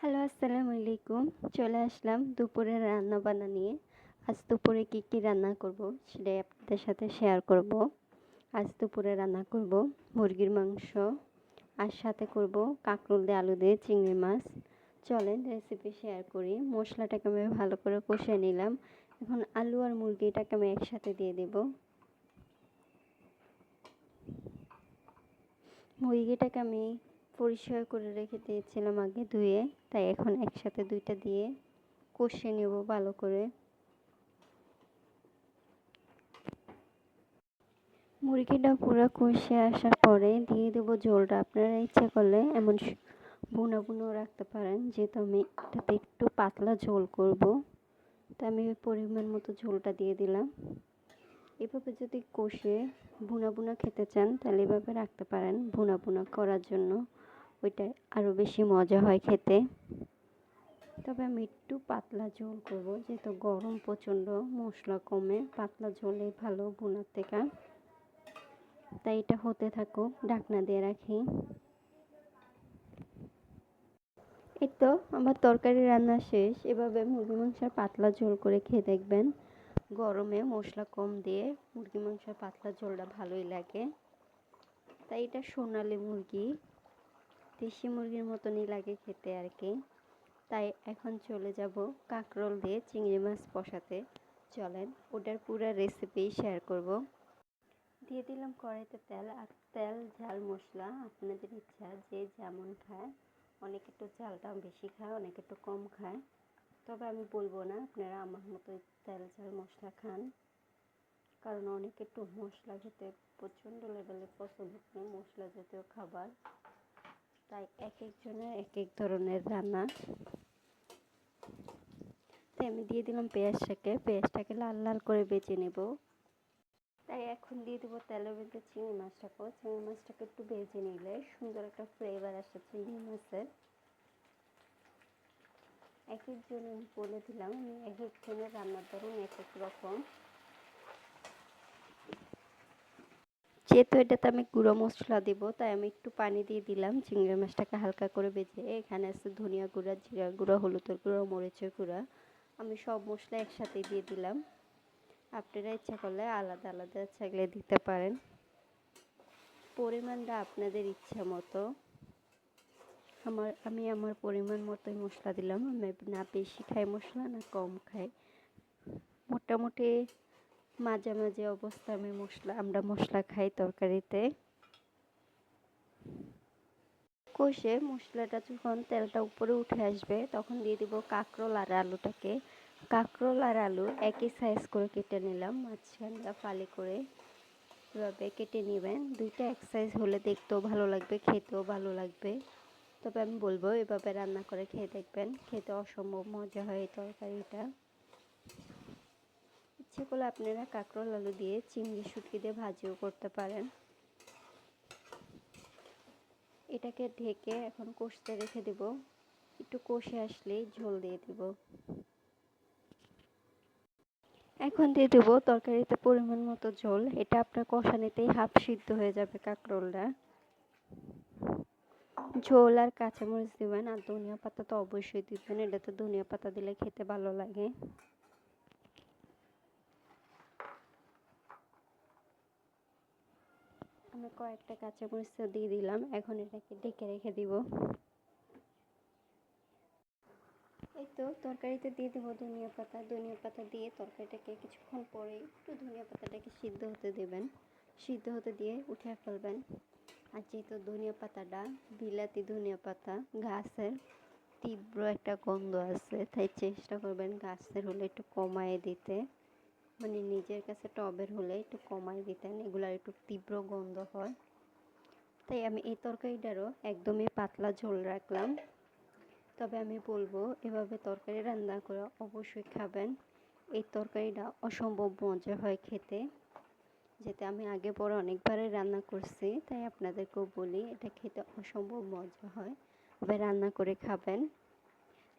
Hello, আসসালামু আলাইকুম। চলে আসলাম দুপুরের রান্নাবান্না নিয়ে। আজ দুপুরে কী রান্না করব সেটাই আপনাদের সাথে শেয়ার করব। আজ দুপুরে রান্না করব মুরগির মাংস আর সাথে করব কাঁকরোল দিয়ে আলু দিয়ে চিংড়ি মাছ। চলেন রেসিপি শেয়ার করি। মশলাটাকে আমি ভালো করে কষিয়ে নিলাম। এখন আলু আর মুরগিটাকে আমি একসাথে দিয়ে দেব। মুরগিটাকে আমি পরিষ্কার করে রেখে দিয়েছিলাম আগে ধুয়ে, তাই এখন একসাথে দুইটা দিয়ে কষিয়ে নেব ভালো করে। মুরগিটা পুরো কষে আসার পরে দিয়ে দেবো ঝোলটা। আপনারা ইচ্ছা করলে এমন বুনা বুনাও রাখতে পারেন, যেহেতু আমি এটাতে একটু পাতলা ঝোল করব, তা আমি ওই পরিমাণ মতো ঝোলটা দিয়ে দিলাম। এভাবে যদি কষে বুনা বুনা খেতে চান তাহলে এভাবে রাখতে পারেন বুনা বুনা করার জন্য, ওইটা আরও বেশি মজা হয় খেতে। তবে আমি একটু পাতলা ঝোল করব, যেহেতু গরম প্রচণ্ড, মশলা কমে, পাতলা ঝোলে ভালো বোনার থেকে। তাই এটা হতে থাকুক, ঢাকনা দিয়ে রাখি। এই তো আমার তরকারি রান্না শেষ। এভাবে মুরগি মাংসের পাতলা ঝোল করে খেয়ে দেখবেন। গরমে মশলা কম দিয়ে মুরগি মাংসের পাতলা ঝোলটা ভালোই লাগে। তাই এটা সোনালি মুরগি, দেশি মুরগির মতনই লাগে খেতে আর কি। তাই এখন চলে যাব কাঁকরোল দিয়ে চিংড়ি মাছ কষাতে। চলেন ওটার পুরো রেসিপি শেয়ার করব। দিয়ে দিলাম কড়াইতে তেল, আর তেল ঝাল মশলা আপনাদের ইচ্ছা, যে যেমন খায়। অনেকে একটু ঝালটা বেশি খায়, অনেকে একটু কম খায়। তবে আমি বলবো না আপনারা আমার মতো তেল ঝাল মশলা খান, কারণ অনেকে একটু মশলা খেতে প্রচণ্ড লেভেলে পছন্দ করে, মশলা জাতীয় খাবার। তাই এক একজনের এক এক ধরনের রান্না। তাই আমি দিয়ে দিলাম পেঁয়াজটাকে লাল লাল করে বেজে নেব। তাই এখন দিয়ে দেবো তেলের মধ্যে চিংড়ি মাছটাকে একটু ভেজে নিলে সুন্দর একটা ফ্লেভার আসে চিংড়ি মাছের। এক একজন আমি বলে দিলাম, আমি এক একজনের রান্নার ধরন এক এক রকম। যেহেতু এটাতে আমি গুঁড়ো মশলা দেবো, তাই আমি একটু পানি দিয়ে দিলাম। চিংড়ি মাছটাকে হালকা করে ভেজে এখানে আছে ধনিয়া গুঁড়া, জিরা গুঁড়া, হলুদের গুঁড়া, মরিচের গুঁড়া, আমি সব মশলা একসাথে দিয়ে দিলাম। আপনারা ইচ্ছা করলে আলাদা আলাদা চাইলে দিতে পারেন। পরিমাণটা আপনাদের ইচ্ছা মতো। আমি আমার পরিমাণ মতোই মশলা দিলাম। আমি না বেশি খাই মশলা, না কম খাই, মোটামুটি মাঝামাঝি অবস্থা আমরা মশলা খাই তরকারিতে। কষে মশলাটা যখন তেলটা উপরে উঠে আসবে, তখন দিয়ে দিব কাঁকরোল আর আলুটাকে। কাঁকরোল আর আলু একই সাইজ করে কেটে নিলাম, মাঝখানটা ফালি করে এভাবে কেটে নেবেন। দুইটা এক সাইজ হলে দেখতেও ভালো লাগবে, খেতেও ভালো লাগবে। তবে আমি বলবো এভাবে রান্না করে খেয়ে দেখবেন, খেতে অসম্ভব মজা হয় এই তরকারিটা। ইচ্ছে করলে আপনারা কাঁকরোল আলু দিয়ে চিংড়ি শুটকি দিয়ে ভাজিও করতে পারেন। এটাকে ঢেকে এখন কষতে রেখে দেব। একটু কষে আসলেই ঝোল দিয়ে দেব। এখন দিয়ে দেবো তরকারিতে পরিমাণ মতো ঝোল। এটা আপনার কষানিতেই হাফ সিদ্ধ হয়ে যাবে কাঁকরোলটা। ঝোল আর কাঁচামরিচ দেবেন, আর ধনিয়া পাতা তো অবশ্যই দিবেন, এটাতে ধনিয়া পাতা দিলে খেতে ভালো লাগে। আমি কয়েকটা কাঁচামরিচ দিয়ে দিলাম। এখন এটাকে ঢেকে রেখে দিব। এই তো তরকারিতে দিয়ে দেবো ধনিয়া পাতা দিয়ে তরকারিটাকে কিছুক্ষণ পরে একটু ধনিয়া পাতাটাকে সিদ্ধ হতে দেবেন। সিদ্ধ হতে দিয়ে উঠিয়ে ফেলবেন। আর যেহেতু ধনিয়া পাতাটা বিলাতি ধনিয়া পাতা, গাছের, তীব্র একটা গন্ধ আছে, তাই চেষ্টা করবেন গাছের হলে একটু কমায় দিতে, মানে নিজের কাছে টবের হলে একটু কমায় দিতেন, এগুলার একটু তীব্র গন্ধ হয়। তাই আমি এই তরকারিটারও একদমই পাতলা ঝোল রাখলাম। তবে আমি বলবো এভাবে তরকারি রান্না করে অবশ্যই খাবেন। এই তরকারিটা অসম্ভব মজা হয় খেতে, যেটা আমি আগে পরে অনেকবারই রান্না করছি, তাই আপনাদেরকেও বলি এটা খেতে অসম্ভব মজা হয়। এবার রান্না করে খাবেন।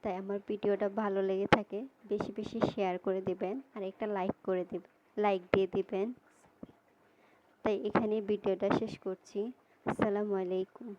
তাই আমার ভিডিওটা ভালো লেগে থাকে বেশি বেশি শেয়ার করে দেবেন, আর একটা লাইক দিয়ে দিবেন। তাই এখানে ভিডিওটা শেষ করছি। আসসালামু আলাইকুম।